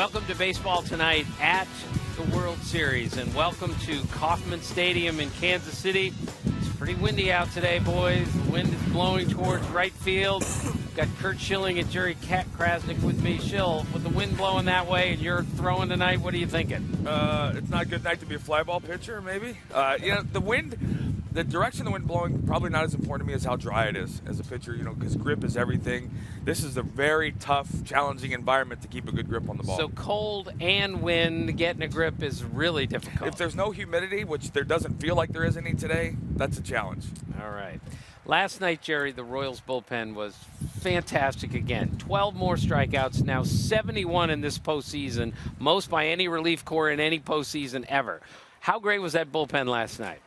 Welcome to Baseball Tonight at the World Series, and welcome to Kauffman Stadium in Kansas City. It's pretty windy out today, boys. The wind is blowing towards right field. We've got Curt Schilling and Jerry Crasnick with me. Schill, with the wind blowing that way and you're throwing tonight, what are you thinking? It's not a good night to be a fly ball pitcher, maybe. The wind, the direction of the wind blowing, probably not as important to me as how dry it is as a pitcher, because grip is everything. This is a very tough, challenging environment to keep a good grip on the ball. So cold and wind, getting a grip is really difficult. If there's no humidity, which there doesn't feel like there is any today, that's a challenge. All right. Last night, Jerry, the Royals bullpen was fantastic again. 12 more strikeouts, now 71 in this postseason, most by any relief corps in any postseason ever. How great was that bullpen last night?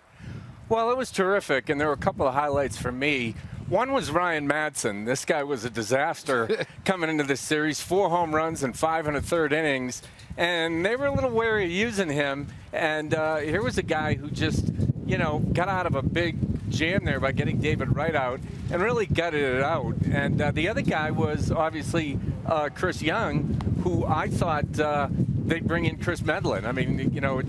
Well, it was terrific, and there were a couple of highlights for me. One was Ryan Madsen. This guy was a disaster coming into this series. 4 home runs and 5 1/3 innings, and they were a little wary of using him. And here was a guy who just, got out of a big jam there by getting David Wright out and really gutted it out. And the other guy was obviously Chris Young, who I thought they'd bring in Chris Medlin. I mean,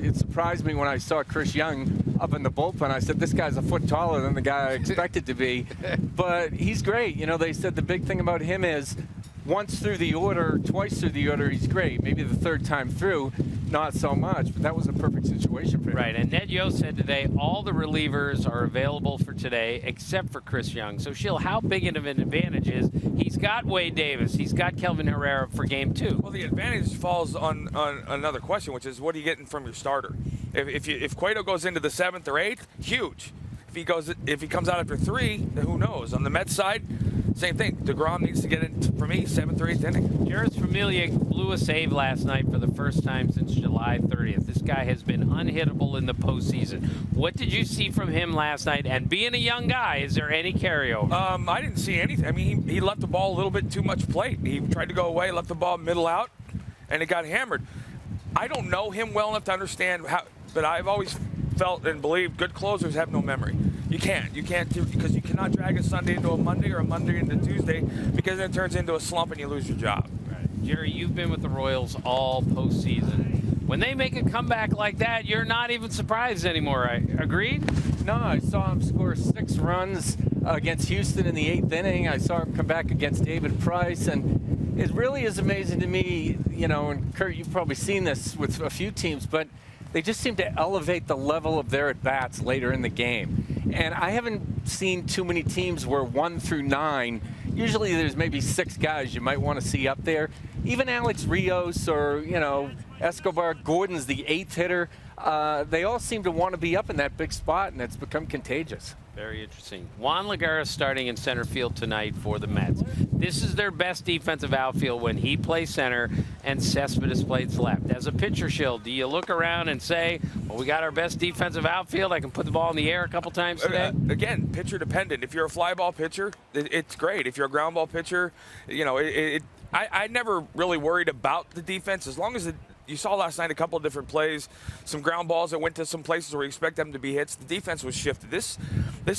it surprised me when I saw Chris Young up in the bullpen. I said, this guy's a foot taller than the guy I expected to be. But he's great. They said the big thing about him is once through the order, twice through the order, he's great. Maybe the third time through, not so much. But that was a perfect situation for him. Right, and Ned Yost said today all the relievers are available for today except for Chris Young. So, Schill, how big of an advantage is he's got Wade Davis, he's got Kelvin Herrera for Game 2. Well, the advantage falls on another question, which is what are you getting from your starter? If Cueto goes into the 7th or 8th, huge. If he comes out after 3, then who knows? On the Mets side, same thing. deGrom needs to get in, for me, 7th or 8th inning. Jeurys Familia blew a save last night for the first time since July 30th. This guy has been unhittable in the postseason. What did you see from him last night? And being a young guy, is there any carryover? I didn't see anything. I mean, he left the ball a little bit too much plate. He tried to go away, left the ball middle out, and it got hammered. I don't know him well enough to understand how, but I've always felt and believed good closers have no memory. You can't because you cannot drag a Sunday into a Monday or a Monday into Tuesday because then it turns into a slump and you lose your job. Right. Jerry, you've been with the Royals all postseason. When they make a comeback like that, you're not even surprised anymore. Agreed? No, I saw him score 6 runs against Houston in the 8th inning. I saw him come back against David Price, and it really is amazing to me, and Curt, you've probably seen this with a few teams, but they just seem to elevate the level of their at-bats later in the game. And I haven't seen too many teams where 1 through 9, usually there's maybe 6 guys you might want to see up there. Even Alex Rios or, Escobar, Gordon's the 8th hitter. They all seem to want to be up in that big spot, and it's become contagious. Very interesting. Juan Lagares starting in center field tonight for the Mets. This is their best defensive outfield when he plays center and Cespedes plays left. As a pitcher, Schill, do you look around and say, well, we got our best defensive outfield, I can put the ball in the air a couple times today? Again, pitcher dependent. If you're a fly ball pitcher, it's great. If you're a ground ball pitcher, I never really worried about the defense as long as you saw last night a couple of different plays, some ground balls that went to some places where you expect them to be hits. The defense was shifted. This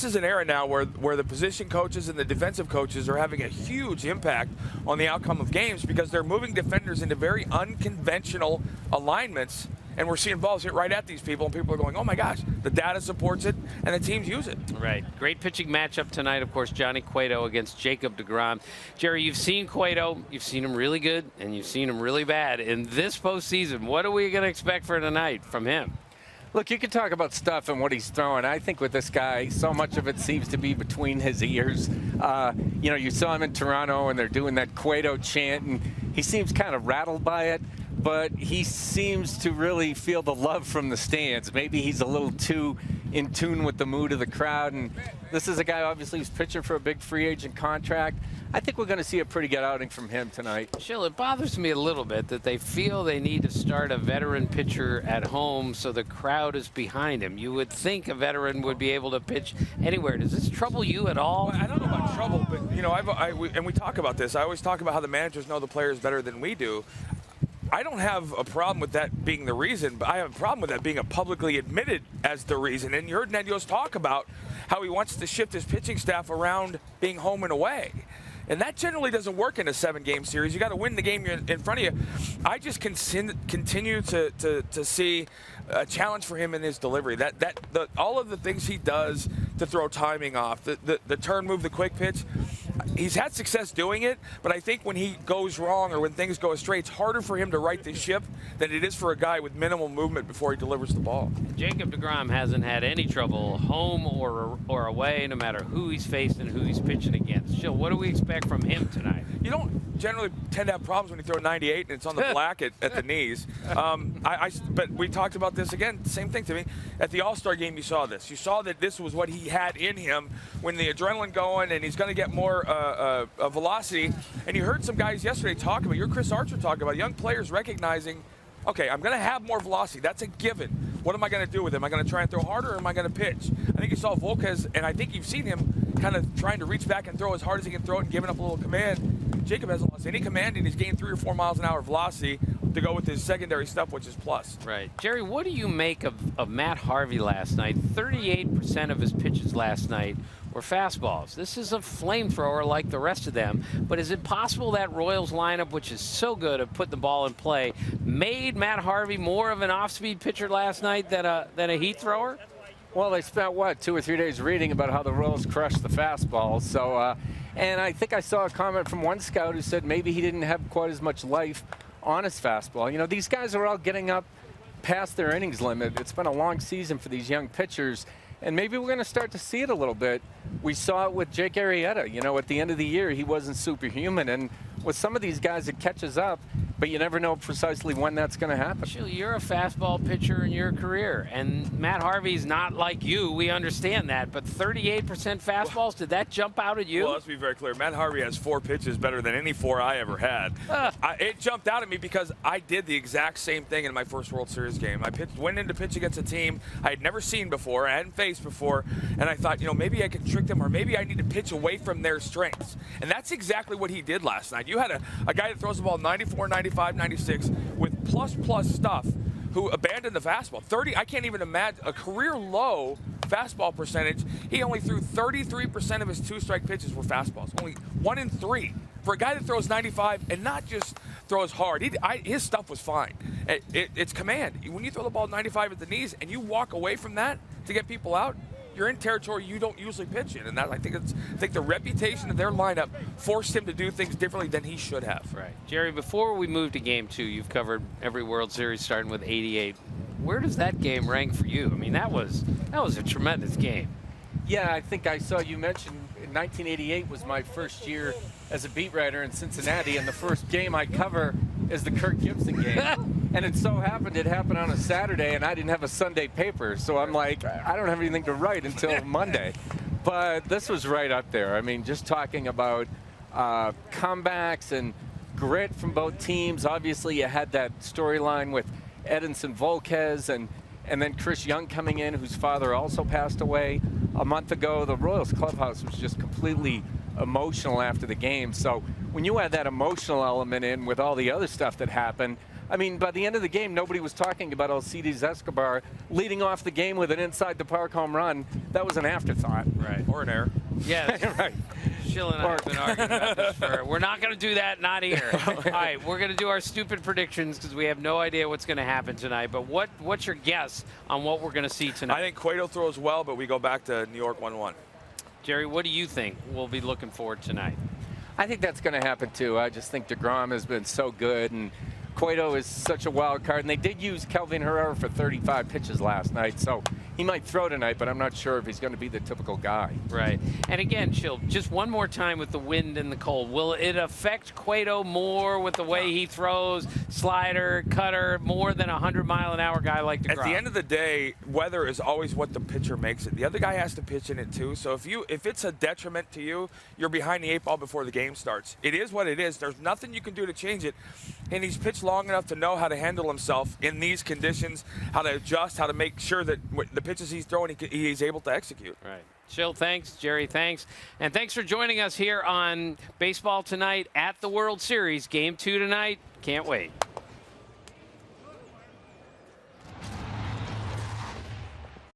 is an era now where the position coaches and the defensive coaches are having a huge impact on the outcome of games because they're moving defenders into very unconventional alignments, and we're seeing balls hit right at these people, and people are going, oh my gosh, the data supports it, and the teams use it. Right. Great pitching matchup tonight, of course, Johnny Cueto against Jacob deGrom. Jerry, you've seen Cueto, you've seen him really good, and you've seen him really bad. In this postseason, what are we going to expect for tonight from him? Look, you can talk about stuff and what he's throwing. I think with this guy, so much of it seems to be between his ears. You saw him in Toronto, and they're doing that Cueto chant, and he seems kind of rattled by it. But he seems to really feel the love from the stands. Maybe he's a little too in tune with the mood of the crowd. And this is a guy, obviously, who's pitching for a big free agent contract. I think we're going to see a pretty good outing from him tonight. Schill, it bothers me a little bit that they feel they need to start a veteran pitcher at home so the crowd is behind him. You would think a veteran would be able to pitch anywhere. Does this trouble you at all? Well, I don't know about trouble, but, and we talk about this. I always talk about how the managers know the players better than we do. I don't have a problem with that being the reason, but I have a problem with that being a publicly admitted as the reason. And you heard Ned Yost talk about how he wants to shift his pitching staff around being home and away. And that generally doesn't work in a 7-game series. You got to win the game in front of you. I just continue to see a challenge for him in his delivery. All of the things he does to throw timing off, the turn move, the quick pitch, he's had success doing it, but I think when he goes wrong or when things go astray, it's harder for him to right the ship than it is for a guy with minimal movement before he delivers the ball. Jacob deGrom hasn't had any trouble home or away, no matter who he's faced and who he's pitching against. Jill, what do we expect from him tonight? You don't generally tend to have problems when you throw 98 and it's on the black at the knees. But we talked about this again, same thing to me. At the All-Star game, you saw this. You saw that this was what he had in him when the adrenaline going and he's going to get more velocity. And you heard some guys yesterday talk about, Chris Archer talking about young players recognizing, okay, I'm going to have more velocity. That's a given. What am I going to do with it? Am I going to try and throw harder or am I going to pitch? I think you saw Volquez, and I think you've seen him kind of trying to reach back and throw as hard as he can throw it and giving up a little command. Jacob hasn't lost any command, and he's gained 3 or 4 miles an hour velocity to go with his secondary stuff, which is plus. Right. Jerry, what do you make of Matt Harvey last night? 38% of his pitches last night were fastballs. This is a flamethrower like the rest of them, but is it possible that Royals lineup, which is so good at putting the ball in play, made Matt Harvey more of an off-speed pitcher last night than a heat thrower? Well, they spent, 2 or 3 days reading about how the Royals crushed the fastball. So, and I think I saw a comment from one scout who said maybe he didn't have quite as much life on his fastball. You know, these guys are all getting up past their innings limit. It's been a long season for these young pitchers, and maybe we're going to start to see it a little bit. We saw it with Jake Arrieta. You know, at the end of the year, he wasn't superhuman, and with some of these guys, it catches up, but you never know precisely when that's going to happen. Actually, you're a fastball pitcher in your career, and Matt Harvey's not like you. We understand that, but 38% fastballs, did that jump out at you? Well, let's be very clear. Matt Harvey has 4 pitches better than any 4 I ever had. It jumped out at me because I did the exact same thing in my first World Series game. I went in to pitch against a team I had never seen before, I hadn't faced before, and I thought, maybe I could trick them, or maybe I need to pitch away from their strengths. And that's exactly what he did last night. You had a guy that throws the ball 94, 95, 96 with plus stuff who abandoned the fastball. 30, I can't even imagine, a career low fastball percentage. He only threw 33% of his 2-strike pitches were fastballs. Only 1 in 3. For a guy that throws 95 and not just throws hard, his stuff was fine. It's command. When you throw the ball 95 at the knees and you walk away from that to get people out, you're in territory you don't usually pitch in, and that I think the reputation of their lineup forced him to do things differently than he should have. Right, Jerry. Before we move to Game 2, you've covered every World Series starting with '88. Where does that game rank for you? I mean, that was a tremendous game. Yeah, I think I saw you mention 1988 was my first year as a beat writer in Cincinnati, and the first game I cover is the Kirk Gibson game. And it so happened it happened on a Saturday, and I didn't have a Sunday paper, so I'm like, I don't have anything to write until Monday. But this was right up there. I mean, just talking about comebacks and grit from both teams. Obviously, you had that storyline with Edinson Volquez and then Chris Young coming in, whose father also passed away a month ago. The Royals clubhouse was just completely emotional after the game. So when you add that emotional element in with all the other stuff that happened, I mean, by the end of the game, nobody was talking about Alcides Escobar leading off the game with an inside the park home run. That was an afterthought. Right. Or an error. Yeah. Right. Schilling and I have been arguing about this we're not going to do that, not here. All right, we're going to do our stupid predictions because we have no idea what's going to happen tonight. But what's your guess on what we're going to see tonight? I think Cueto throws well, but we go back to New York 1-1. Jerry, what do you think we'll be looking for tonight? I think that's going to happen, too. I just think deGrom has been so good, and Cueto is such a wild card. And they did use Kelvin Herrera for 35 pitches last night, so he might throw tonight, but I'm not sure if he's going to be the typical guy. Right. And again, Chill, just one more time with the wind and the cold. Will it affect Cueto more with the way he throws, slider, cutter, more than a 100-mile-an-hour guy like deGrom? At the end of the day, weather is always what the pitcher makes it. The other guy has to pitch in it too. So if it's a detriment to you, you're behind the 8 ball before the game starts. It is what it is. There's nothing you can do to change it. And he's pitched long enough to know how to handle himself in these conditions, how to adjust, how to make sure that the pitches he's throwing, he's able to execute. Right. Chill, thanks. Jerry, thanks. And thanks for joining us here on Baseball Tonight at the World Series. Game 2 tonight. Can't wait.